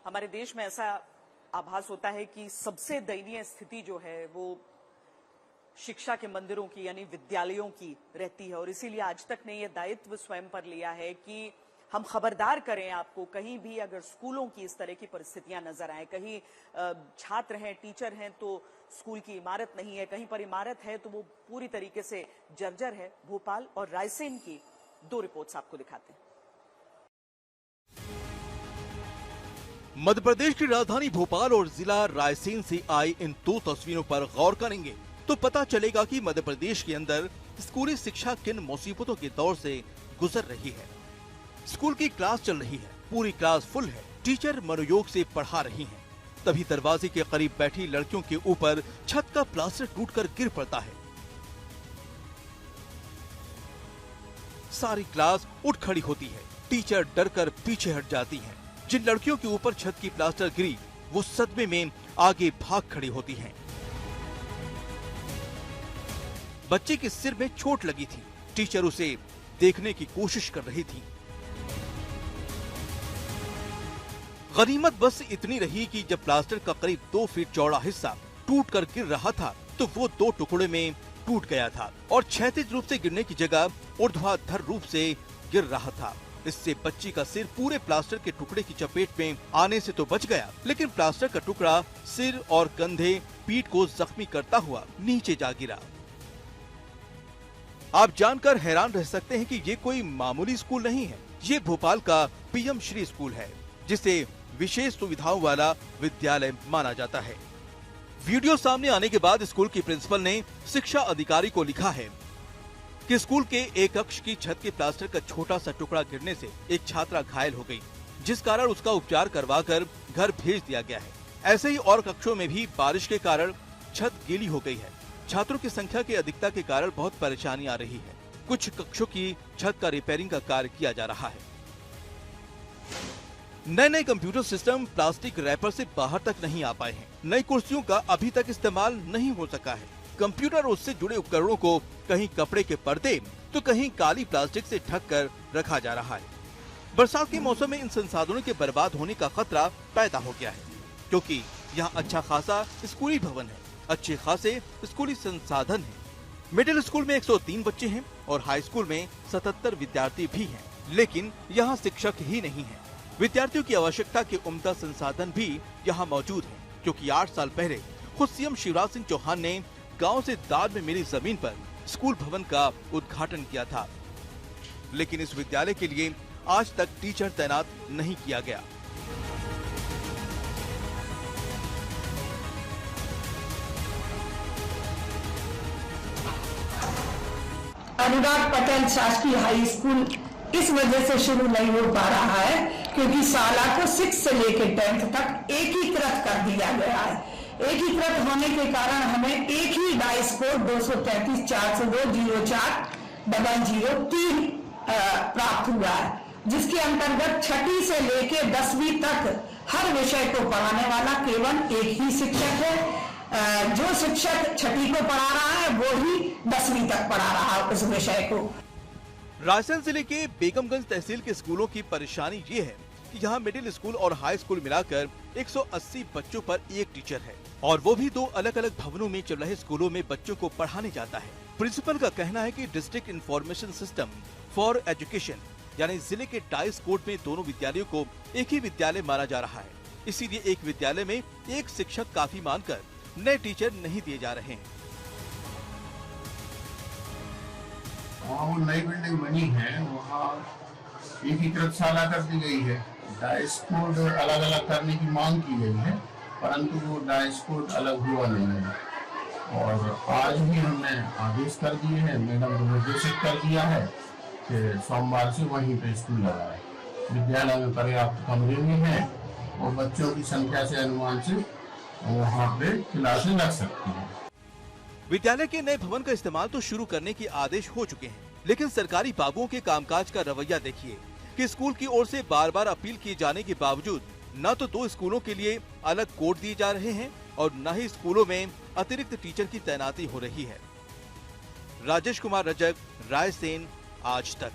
हमारे देश में ऐसा आभास होता है कि सबसे दयनीय स्थिति जो है वो शिक्षा के मंदिरों की यानी विद्यालयों की रहती है और इसीलिए आज तक ने ये दायित्व स्वयं पर लिया है कि हम खबरदार करें आपको। कहीं भी अगर स्कूलों की इस तरह की परिस्थितियां नजर आए, कहीं छात्र हैं, टीचर हैं तो स्कूल की इमारत नहीं है, कहीं पर इमारत है तो वो पूरी तरीके से जर्जर है। भोपाल और रायसेन की 2 रिपोर्ट्स आपको दिखाते हैं। मध्य प्रदेश की राजधानी भोपाल और जिला रायसेन से आई इन 2 तस्वीरों पर गौर करेंगे तो पता चलेगा कि मध्य प्रदेश के अंदर स्कूली शिक्षा किन मुसीबतों के दौर से गुजर रही है। स्कूल की क्लास चल रही है, पूरी क्लास फुल है, टीचर मनोयोग से पढ़ा रही हैं। तभी दरवाजे के करीब बैठी लड़कियों के ऊपर छत का प्लास्टर टूटकर गिर पड़ता है। सारी क्लास उठ खड़ी होती है, टीचर डरकर पीछे हट जाती हैं। जिन लड़कियों के ऊपर छत की प्लास्टर गिरी वो सदमे में आगे भाग खड़ी होती हैं। बच्चे के सिर में चोट लगी थी, टीचर उसे देखने की कोशिश कर रही थी। गनीमत बस इतनी रही कि जब प्लास्टर का करीब 2 फीट चौड़ा हिस्सा टूटकर गिर रहा था तो वो 2 टुकड़े में टूट गया था और क्षैतिज रूप से गिरने की जगह ऊर्ध्वाधर रूप से गिर रहा था। इससे बच्ची का सिर पूरे प्लास्टर के टुकड़े की चपेट में आने से तो बच गया, लेकिन प्लास्टर का टुकड़ा सिर और कंधे पीठ को जख्मी करता हुआ नीचे जा गिरा। आप जानकर हैरान रह सकते हैं कि ये कोई मामूली स्कूल नहीं है। ये भोपाल का पीएम श्री स्कूल है, जिसे विशेष सुविधाओं वाला विद्यालय माना जाता है। वीडियो सामने आने के बाद स्कूल की प्रिंसिपल ने शिक्षा अधिकारी को लिखा है कि स्कूल के एक कक्ष की छत के प्लास्टर का छोटा सा टुकड़ा गिरने से एक छात्रा घायल हो गई, जिस कारण उसका उपचार करवाकर घर भेज दिया गया है। ऐसे ही और कक्षों में भी बारिश के कारण छत गीली हो गई है। छात्रों की संख्या की अधिकता के कारण बहुत परेशानी आ रही है। कुछ कक्षों की छत का रिपेयरिंग का कार्य किया जा रहा है। नए कंप्यूटर सिस्टम प्लास्टिक रैपर से बाहर तक नहीं आ पाए हैं। नई कुर्सियों का अभी तक इस्तेमाल नहीं हो सका है। कंप्यूटर और उससे जुड़े उपकरणों को कहीं कपड़े के पर्दे तो कहीं काली प्लास्टिक से ढक कर रखा जा रहा है। बरसात के मौसम में इन संसाधनों के बर्बाद होने का खतरा पैदा हो गया है, क्योंकि यहाँ अच्छा खासा स्कूली भवन है, अच्छे खासे स्कूली संसाधन है। मिडिल स्कूल में 103 बच्चे हैं और हाई स्कूल में 77 विद्यार्थी भी हैं, लेकिन यहाँ शिक्षक ही नहीं है। विद्यार्थियों की आवश्यकता के उम्दा संसाधन भी यहाँ मौजूद है, क्योंकि 8 साल पहले खुद सीएम शिवराज सिंह चौहान ने गांव से दाद में मिली जमीन पर स्कूल भवन का उद्घाटन किया था, लेकिन इस विद्यालय के लिए आज तक टीचर तैनात नहीं किया गया। अनुराग पटेल शासकीय हाई स्कूल इस वजह से शुरू नहीं हो पा रहा है क्योंकि शाला को 6 से लेकर 10th तक एकीकृत कर दिया गया है। एकीकृत होने के कारण हमें एक ही डाइस कोड 233-402-04-003 प्राप्त हुआ है, जिसके अंतर्गत 6ठी से लेकर 10वीं तक हर विषय को पढ़ाने वाला केवल एक ही शिक्षक है। जो शिक्षक 6ठी को पढ़ा रहा है वो ही 10वीं तक पढ़ा रहा है उस विषय को। रायसेन जिले के बेगमगंज तहसील के स्कूलों की परेशानी ये है कि यहाँ मिडिल स्कूल और हाई स्कूल मिलाकर 180 बच्चों पर एक टीचर है, और वो भी 2 अलग अलग भवनों में चल रहे स्कूलों में बच्चों को पढ़ाने जाता है। प्रिंसिपल का कहना है कि district information system for education यानी जिले के डाइस कोड में दोनों विद्यालयों को एक ही विद्यालय माना जा रहा है, इसीलिए एक विद्यालय में एक शिक्षक काफी मानकर नए टीचर नहीं दिए जा रहे हैं। वहाँ वो नई बिल्डिंग बनी है, वहाँ एकीकृत शाला कर दी गई है। डाइस कोड अलग अलग करने की मांग की गई है, परंतु वो डाइस कोड अलग हुआ नहीं है। और आज भी हमने आदेश कर दिए हैं, मैडम को निर्देशित कर दिया है कि सोमवार से वहीं पे स्कूल लगा है। विद्यालय में पर्याप्त कमरे भी हैं और बच्चों की संख्या से अनुमान से वहाँ पे क्लासें लग सकती हैं। विद्यालय के नए भवन का इस्तेमाल तो शुरू करने के आदेश हो चुके हैं, लेकिन सरकारी बाबुओं के कामकाज का रवैया देखिए कि स्कूल की ओर से बार बार अपील किए जाने के बावजूद न तो 2 स्कूलों के लिए अलग कोड दिए जा रहे हैं और न ही स्कूलों में अतिरिक्त टीचर की तैनाती हो रही है। राजेश कुमार रजक, रायसेन, आज तक।